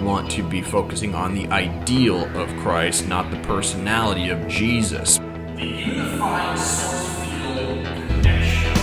want to be focusing on the ideal of Christ, not the personality of Jesus. The unifying source field connection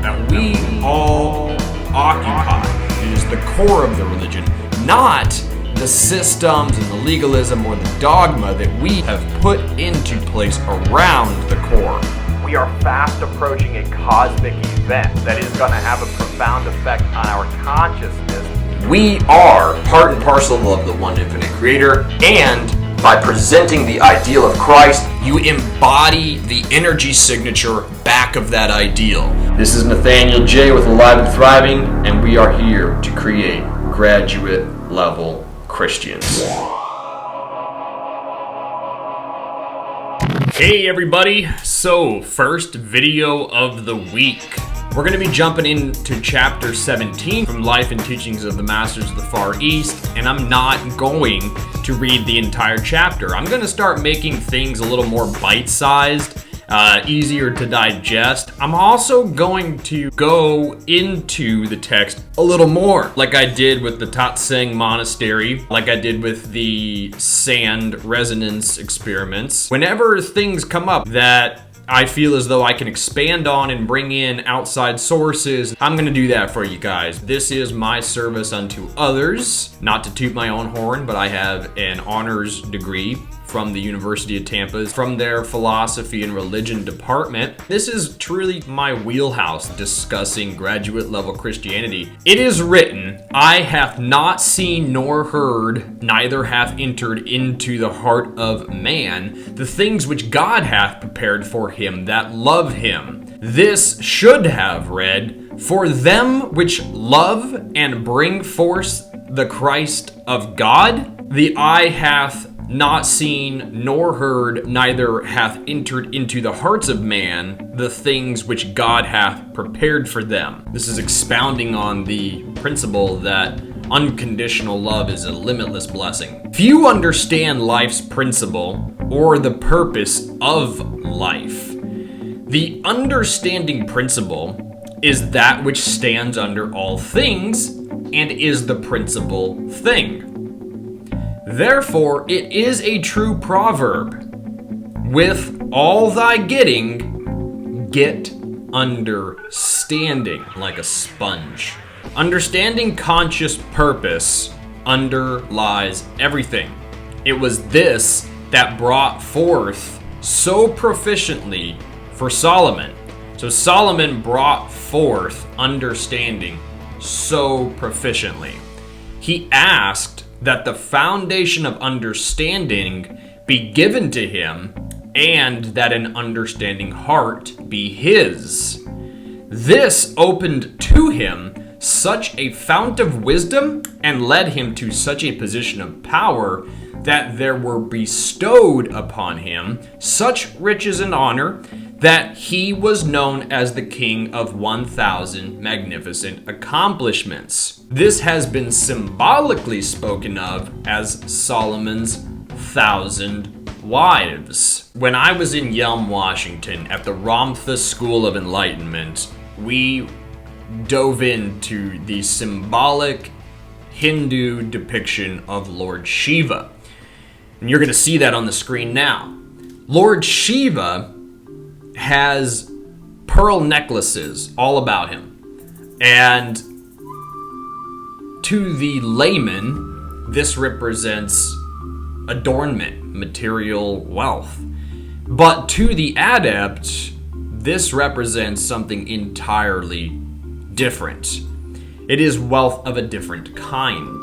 that we all occupy is the core of the religion, not the systems and the legalism or the dogma that we have put into place around the core. We are fast approaching a cosmic event that is going to have a profound effect on our consciousness. We are part and parcel of the one infinite creator, and by presenting the ideal of Christ, you embody the energy signature back of that ideal. This is Nathaniel J. with Alive and Thriving, and we are here to create graduate level Christians. Hey everybody, so first video of the week. We're going to be jumping into chapter 17 from Life and Teachings of the Masters of the Far East, and I'm not going to read the entire chapter. I'm going to start making things a little more bite-sized, easier to digest. I'm also going to go into the text a little more, like I did with the Tatsang Monastery, like I did with the sand resonance experiments. Whenever things come up that I feel as though I can expand on and bring in outside sources, I'm going to do that for you guys. This is my service unto others. Not to toot my own horn, but I have an honors degree from the University of Tampa, from their philosophy and religion department. This is truly my wheelhouse, discussing graduate level Christianity. It is written, "Eye hath not seen nor heard, neither hath entered into the heart of man, the things which God hath prepared for him that love him. This should have read, for them which love and bring forth the Christ of God, the eye hath not seen nor heard, neither hath entered into the hearts of man, the things which God hath prepared for them." This is expounding on the principle that unconditional love is a limitless blessing. If you understand life's principle or the purpose of life, the understanding principle is that which stands under all things and is the principal thing. Therefore, it is a true proverb, "With all thy getting, get understanding," like a sponge. Understanding conscious purpose underlies everything. It was this that brought forth so proficiently for Solomon. So Solomon brought forth understanding so proficiently. He asked that the foundation of understanding be given to him, and that an understanding heart be his. This opened to him such a fount of wisdom and led him to such a position of power that there were bestowed upon him such riches and honor that he was known as the king of 1,000 magnificent accomplishments. This has been symbolically spoken of as Solomon's 1,000 wives. When I was in Yelm, Washington, at the Ramtha School of Enlightenment, we dove into the symbolic Hindu depiction of Lord Shiva. And you're going to see that on the screen now. Lord Shiva has pearl necklaces all about him. And to the layman, this represents adornment, material wealth. But to the adept, this represents something entirely different. It is wealth of a different kind.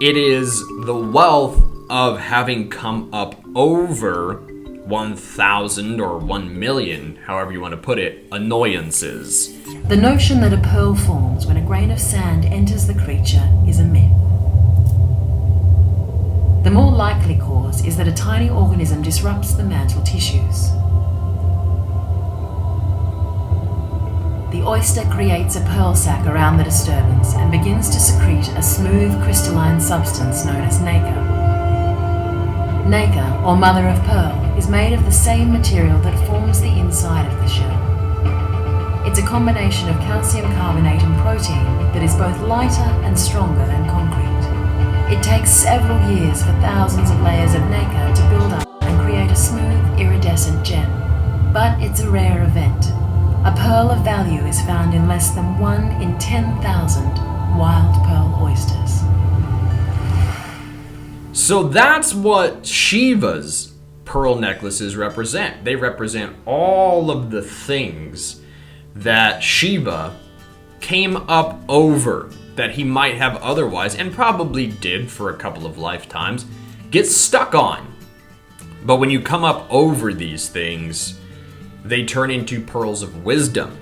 It is the wealth of having come up over 1,000 or 1,000,000, however you want to put it, annoyances. The notion that a pearl forms when a grain of sand enters the creature is a myth. The more likely cause is that a tiny organism disrupts the mantle tissues. The oyster creates a pearl sac around the disturbance and begins to secrete a smooth crystalline substance known as nacre. Nacre, or mother of pearl, is made of the same material that forms the inside of the shell. It's a combination of calcium carbonate and protein that is both lighter and stronger than concrete. It takes several years for thousands of layers of nacre to build up and create a smooth, iridescent gem. But it's a rare event. A pearl of value is found in less than 1 in 10,000 wild pearl oysters. So that's what Shiva's pearl necklaces represent. They represent all of the things that Shiva came up over that he might have otherwise, and probably did for a couple of lifetimes, get stuck on. But when you come up over these things, they turn into pearls of wisdom.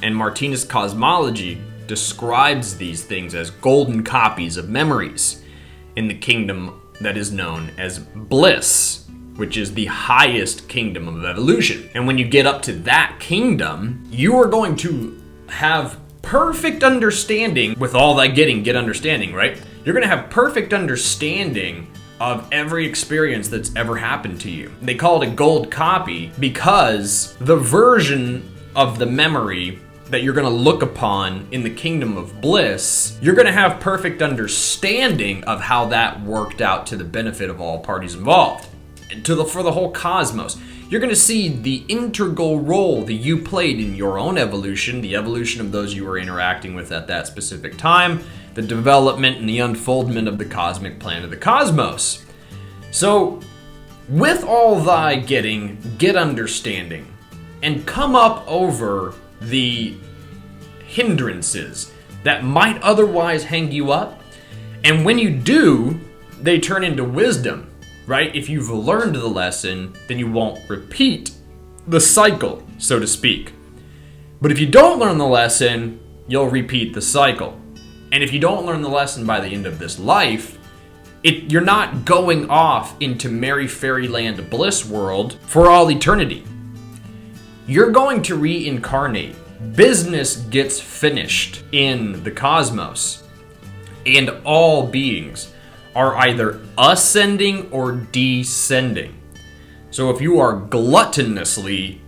And Martinez cosmology describes these things as golden copies of memories in the kingdom that is known as bliss, which is the highest kingdom of evolution. And when you get up to that kingdom, you are going to have perfect understanding. With all that get understanding, right? You're going to have perfect understanding of every experience that's ever happened to you. They call it a gold copy because the version of the memory that you're going to look upon in the kingdom of bliss, you're going to have perfect understanding of how that worked out to the benefit of all parties involved, for the whole cosmos. You're going to see the integral role that you played in your own evolution, the evolution of those you were interacting with at that specific time, the development and the unfoldment of the cosmic plan of the cosmos. So, with all thy getting, get understanding, and come up over the hindrances that might otherwise hang you up. And when you do, they turn into wisdom, right? If you've learned the lesson, then you won't repeat the cycle, so to speak. But if you don't learn the lesson, you'll repeat the cycle. And if you don't learn the lesson by the end of this life, you're not going off into merry fairyland bliss world for all eternity. You're going to reincarnate. Business gets finished in the cosmos. And all beings are either ascending or descending. So if you are gluttonously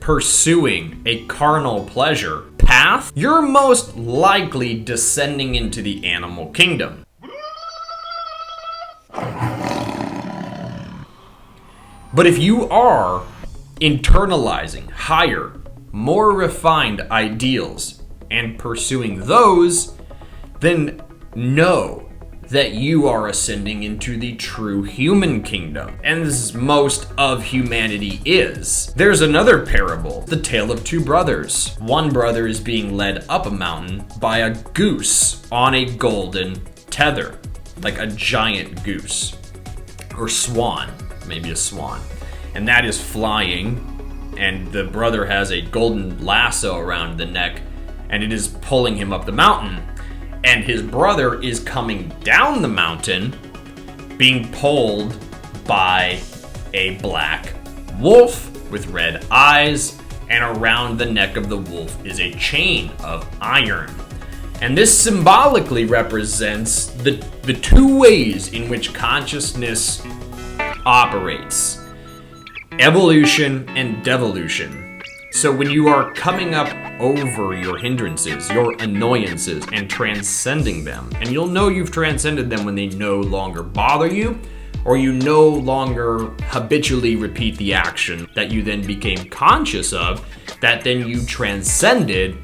pursuing a carnal pleasure path, you're most likely descending into the animal kingdom. But if you are internalizing higher, more refined ideals and pursuing those, then know that you are ascending into the true human kingdom. And as most of humanity is. There's another parable, the tale of two brothers. One brother is being led up a mountain by a goose on a golden tether, like a giant goose. Or swan, maybe a swan. And that is flying, and the brother has a golden lasso around the neck, and it is pulling him up the mountain. And his brother is coming down the mountain, being pulled by a black wolf with red eyes, and around the neck of the wolf is a chain of iron. And this symbolically represents the two ways in which consciousness operates: evolution and devolution. So when you are coming up over your hindrances, your annoyances, and transcending them, and you'll know you've transcended them when they no longer bother you, or you no longer habitually repeat the action that you then became conscious of, that then you transcended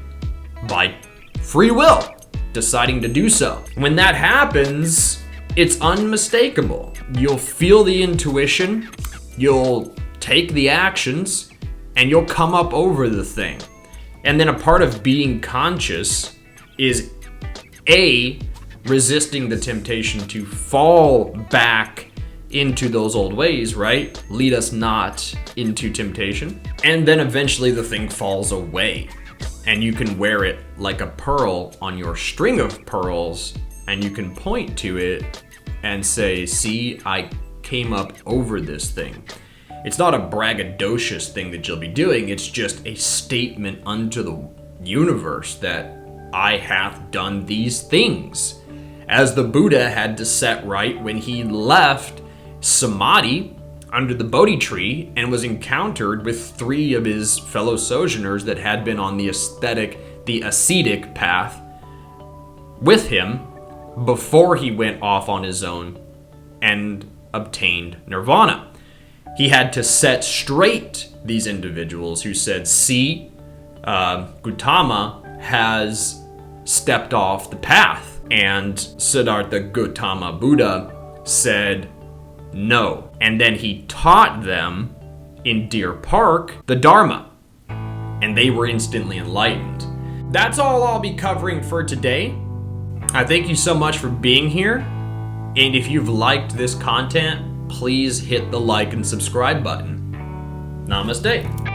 by free will, deciding to do so. When that happens, it's unmistakable. You'll feel the intuition, you'll take the actions, and you'll come up over the thing. And then a part of being conscious is A, resisting the temptation to fall back into those old ways, right? Lead us not into temptation. And then eventually the thing falls away, and you can wear it like a pearl on your string of pearls, and you can point to it and say, see, I came up over this thing. It's not a braggadocious thing that you'll be doing. It's just a statement unto the universe that I have done these things. As the Buddha had to set right when he left Samadhi under the Bodhi tree and was encountered with 3 of his fellow sojourners that had been on the ascetic path with him, before he went off on his own and obtained nirvana. He had to set straight these individuals who said, see, Gautama has stepped off the path. And Siddhartha Gautama Buddha said no. And then he taught them in Deer Park the Dharma. And they were instantly enlightened. That's all I'll be covering for today. I thank you so much for being here. And if you've liked this content, please hit the like and subscribe button. Namaste.